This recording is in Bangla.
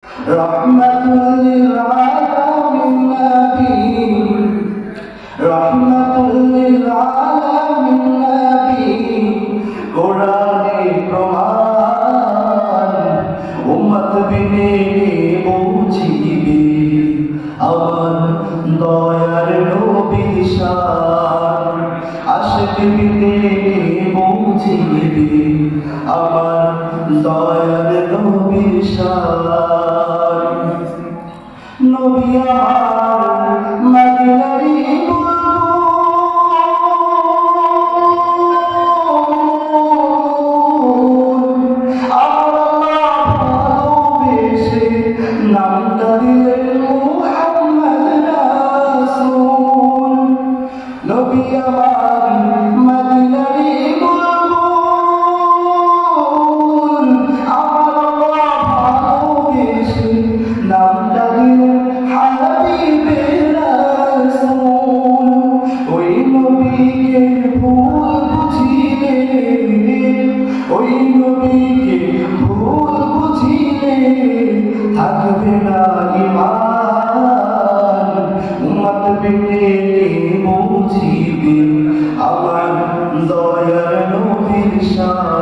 রহমাতুল লিল আলামিন নবী, রহমাতুল লিল আলামিন নবী, কোরআনে প্রমাণ উম্মত বিনে বুঝিবে আমার দয়ার নবীর শান, আশিক বিনে বুঝিবে আমার দয়ার নবীর শান। নবী আমার মদিনারি বুলবুল, আল্লাহ ভালোবেসে নামটা দিলেন মুহাম্মদ রাসূল। নবী আমার মদিনারি বুলবুল, আল্লাহ ভালোবেসে নামটা দিলেন হাবিবে রাসূল। ওই নবীকে ভুল বুঝিলে, ওই নবীকে ভুল বুঝিলে থাকবে না ঈমান, উম্মত বিনে বুঝিবে আমার দয়ার নবীর শান।